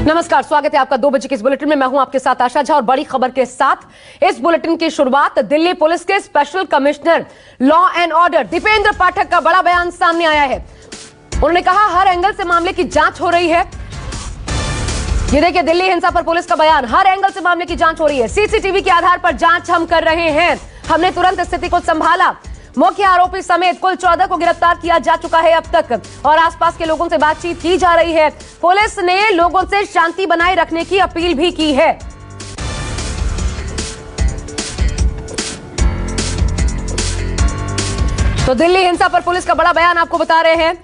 नमस्कार, स्वागत है आपका 2 बजे के इस बुलेटिन में। मैं हूं आपके साथ आशा झा और बड़ी खबर के साथ इस बुलेटिन की शुरुआत दिल्ली पुलिस के special commissioner law and order Dipendra Pathak का बड़ा बयान सामने आया है। उन्होंने कहा हर एंगल से मामले की जांच हो रही है। ये देखिए दिल्ली हिंसा पर पुलिस का बयान, हर एंगल से मामले की जांच हो रही है। सीसीटीवी के आधार पर जांच हम कर रहे हैं। हमने तुरंत स्थिति को संभाला। मुख्य आरोपी समेत कुल 14 को गिरफ्तार किया जा चुका है अब तक और आसपास के लोगों से बातचीत की जा रही है। पुलिस ने लोगों से शांति बनाए रखने की अपील भी की है। तो दिल्ली हिंसा पर पुलिस का बड़ा बयान आपको बता रहे हैं।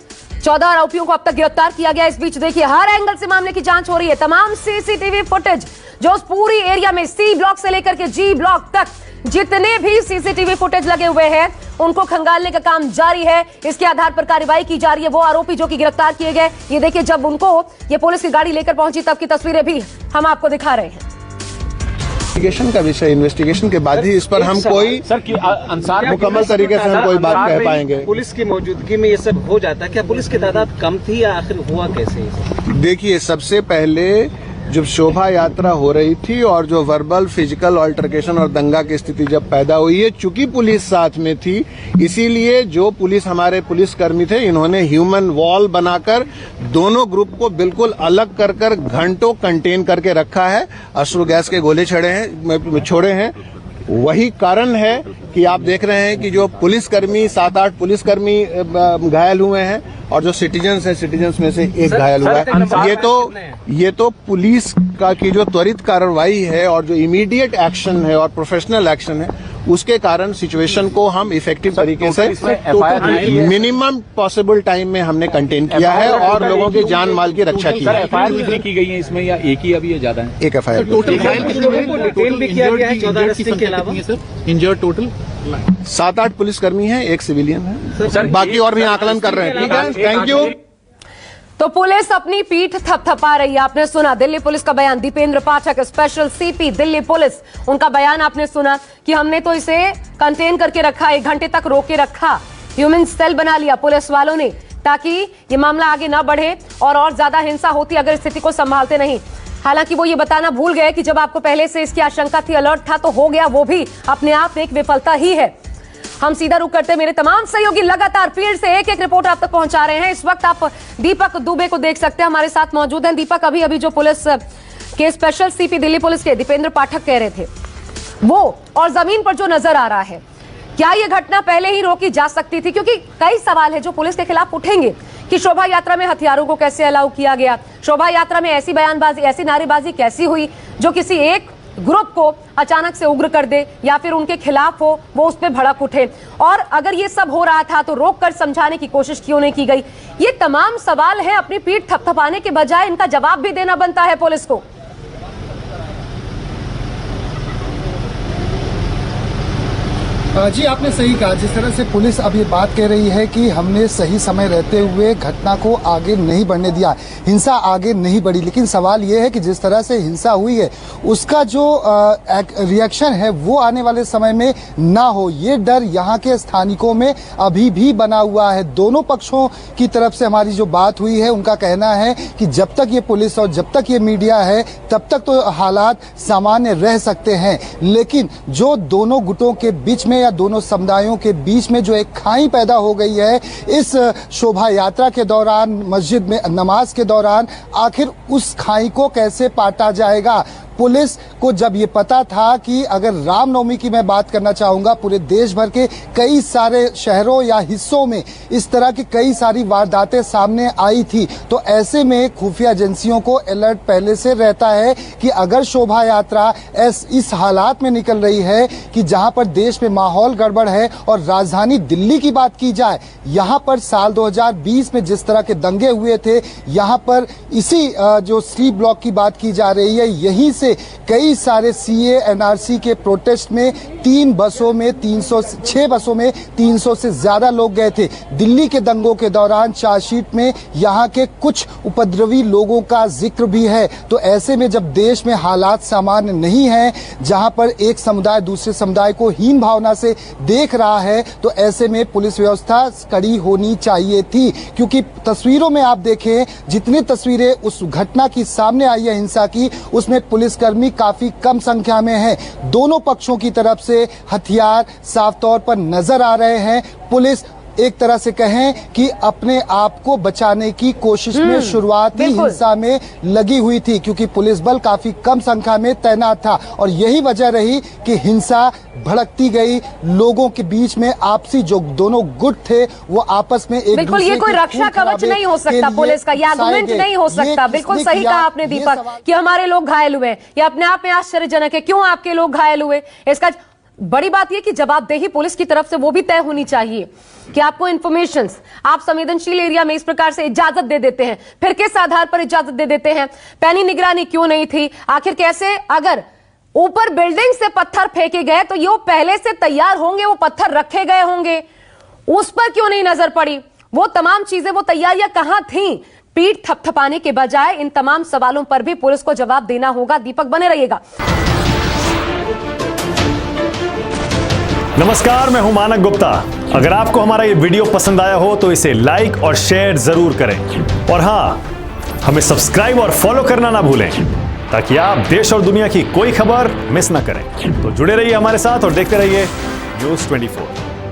14 आरोपियों को अब तक गिरफ्तार किया गया। इस बीच देखिए हर एंगल से मामले की जांच हो रही है। तमाम सीसीटीवी फुटेज जो उस पूरी एरिया में सी ब्लॉक से लेकर के जी ब्लॉक तक जितने भी सीसीटीवी फुटेज लगे हुए हैं उनको खंगालने का काम जारी है। इसके आधार पर कार्रवाई की जा रही है। वो आरोपी जो कि गिरफ्तार किए गए, ये देखिए जब उनको ये पुलिस की गाड़ी लेकर पहुंची तब की तस्वीरें भी हम आपको दिखा रहे हैं। इन्वेस्टिगेशन का विषय, इन्वेस्टिगेशन के बाद ही इस पर हम कोई मुकम्मल तरीके से हम कोई बात कह पाएंगे। पुलिस की मौजूदगी में ये सब हो जाता है, क्या पुलिस की तादाद कम थी या आखिर हुआ कैसे? देखिए, सबसे पहले जब शोभा यात्रा हो रही थी और जो वर्बल फिजिकल ऑल्टरकेशन और दंगा की स्थिति जब पैदा हुई है, चूंकि पुलिस साथ में थी इसीलिए जो हमारे पुलिसकर्मी थे इन्होंने ह्यूमन वॉल बनाकर दोनों ग्रुप को बिल्कुल अलग कर घंटों कंटेन करके रखा है। अश्रु गैस के गोले छोड़े हैं। वही कारण है कि आप देख रहे हैं कि जो पुलिसकर्मी 7-8 पुलिसकर्मी घायल हुए हैं और जो सिटीजन्स हैं, सिटीजन्स में से एक घायल हुआ है। ये तो पुलिस की जो त्वरित कार्रवाई है और जो इमीडिएट एक्शन है और प्रोफेशनल एक्शन है उसके कारण सिचुएशन को हम इफेक्टिव तरीके से मिनिमम पॉसिबल टाइम में हमने कंटेन किया है और लोगों के जान माल की रक्षा की है। एफआईआर की गई है इसमें या एक ही अभी ज्यादा है? एक एफआईआर इंजर्ड टोटल 7-8 पुलिसकर्मी हैं, एक सिविलियन है, बाकी और भी आकलन कर रहे हैं। ठीक है, थैंक यू। तो पुलिस अपनी पीठ थपथपा रही है। आपने सुना दिल्ली पुलिस का बयान, दीपेंद्र पाठक स्पेशल सीपी दिल्ली पुलिस, उनका बयान आपने सुना कि हमने तो इसे कंटेन करके रखा, 1 घंटे तक रोक के रखा, ह्यूमन सेल बना लिया पुलिस वालों ने ताकि ये मामला आगे ना बढ़े और ज्यादा हिंसा होती अगर स्थिति को संभालते नहीं। हालांकि वो ये बताना भूल गए कि जब आपको पहले से इसकी आशंका थी, अलर्ट था, तो हो गया वो भी अपने आप एक विफलता ही है। हम सीधा रुख करते हैं। मेरे तमाम सहयोगी लगातार फील्ड से एक रिपोर्ट आप तक पहुंचा रहे हैं। इस वक्त आप दीपक दुबे को देख सकते हैं, हमारे साथ मौजूद हैं। दीपक, अभी जो पुलिस के स्पेशल सीपी दिल्ली पुलिस के दीपेंद्र पाठक कह रहे थे वो और जमीन पर जो नजर आ रहा है, क्या ये घटना पहले ही रोकी जा सकती थी? क्योंकि कई सवाल है जो पुलिस के खिलाफ उठेंगे कि शोभा यात्रा में हथियारों को कैसे अलाउ किया गया, शोभा यात्रा में ऐसी बयानबाजी, ऐसी नारेबाजी कैसी हुई जो किसी एक ग्रुप को अचानक से उग्र कर दे या फिर उनके खिलाफ हो, वो उस पर भड़क उठे। और अगर ये सब हो रहा था तो रोककर समझाने की कोशिश क्यों नहीं की गई? ये तमाम सवाल हैं। अपनी पीठ थपथपाने के बजाय इनका जवाब भी देना बनता है पुलिस को। जी, आपने सही कहा। जिस तरह से पुलिस अब ये बात कह रही है कि हमने सही समय रहते हुए घटना को आगे नहीं बढ़ने दिया, हिंसा आगे नहीं बढ़ी, लेकिन सवाल ये है कि जिस तरह से हिंसा हुई है उसका जो रिएक्शन है वो आने वाले समय में ना हो, ये डर यहाँ के स्थानिकों में अभी भी बना हुआ है। दोनों पक्षों की तरफ से हमारी जो बात हुई है उनका कहना है कि जब तक ये पुलिस और जब तक ये मीडिया है तब तक तो हालात सामान्य रह सकते हैं, लेकिन जो दोनों गुटों के बीच में या दोनों समुदायों के बीच में जो एक खाई पैदा हो गई है इस शोभा यात्रा के दौरान, मस्जिद में नमाज के दौरान, आखिर उस खाई को कैसे पाटा जाएगा? पुलिस को जब ये पता था कि अगर रामनवमी की मैं बात करना चाहूंगा, पूरे देश भर के कई सारे शहरों या हिस्सों में इस तरह की कई सारी वारदातें सामने आई थी, तो ऐसे में खुफिया एजेंसियों को अलर्ट पहले से रहता है कि अगर शोभा यात्रा इस हालात में निकल रही है कि जहां पर देश में माहौल गड़बड़ है, और राजधानी दिल्ली की बात की जाए, यहां पर साल 2020 में जिस तरह के दंगे हुए थे, यहां पर इसी जो सी ब्लॉक की बात की जा रही है, यहीं से कई सारे सीए एनआरसी के प्रोटेस्ट में 6 बसों में 300 से ज्यादा लोग गए थे। दिल्ली के दंगों के दौरान चार्जशीट में यहाँ के कुछ उपद्रवी लोगों का जिक्र भी है। तो ऐसे में जब देश में हालात सामान्य नहीं है, जहां पर एक समुदाय दूसरे समुदाय को हीन भावना से देख रहा है, तो ऐसे में पुलिस व्यवस्था कड़ी होनी चाहिए थी। क्योंकि तस्वीरों में आप देखें, जितनी तस्वीरें उस घटना की सामने आई है हिंसा की, उसमें पुलिसकर्मी काफी कम संख्या में हैं। दोनों पक्षों की तरफ से हथियार साफ तौर पर नजर आ रहे हैं। पुलिस एक तरह से कहें कि अपने आप को बचाने की कोशिश में शुरुआती हिंसा में लगी हुई थी, क्योंकि पुलिस बल काफी कम संख्या में तैनात था और यही वजह रही कि हिंसा भड़कती गई। लोगों के बीच में आपसी जो दोनों गुट थे वो आपस में एक बिल्कुल, ये कोई रक्षा कवच नहीं हो सकता पुलिस का, ये आर्गुमेंट नहीं हो सकता। बिल्कुल सही कहा आपने दीपक कि हमारे लोग घायल हुए। ये अपने आप में आश्चर्यजनक है, क्यों आपके लोग घायल हुए। इसका बड़ी बात यह कि जवाबदेही पुलिस की तरफ से वो भी तय होनी चाहिए कि आपको इंफॉर्मेशंस, आप संवेदनशील एरिया में इस प्रकार से इजाजत दे देते हैं, फिर किस आधार पर इजाजत दे देते हैं, पैनी निगरानी क्यों नहीं थी, आखिर कैसे, अगर ऊपर बिल्डिंग से पत्थर फेंके गए तो ये पहले से तैयार होंगे, वो पत्थर रखे गए होंगे, उस पर क्यों नहीं नजर पड़ी, वो तमाम चीजें, वो तैयारियां कहां थी। पीठ थपथपाने के बजाय इन तमाम सवालों पर भी पुलिस को जवाब देना होगा। दीपक बने रहिएगा। नमस्कार, मैं हूं मानक गुप्ता। अगर आपको हमारा ये वीडियो पसंद आया हो तो इसे लाइक और शेयर जरूर करें और हां, हमें सब्सक्राइब और फॉलो करना ना भूलें ताकि आप देश और दुनिया की कोई खबर मिस ना करें। तो जुड़े रहिए हमारे साथ और देखते रहिए न्यूज़ 24।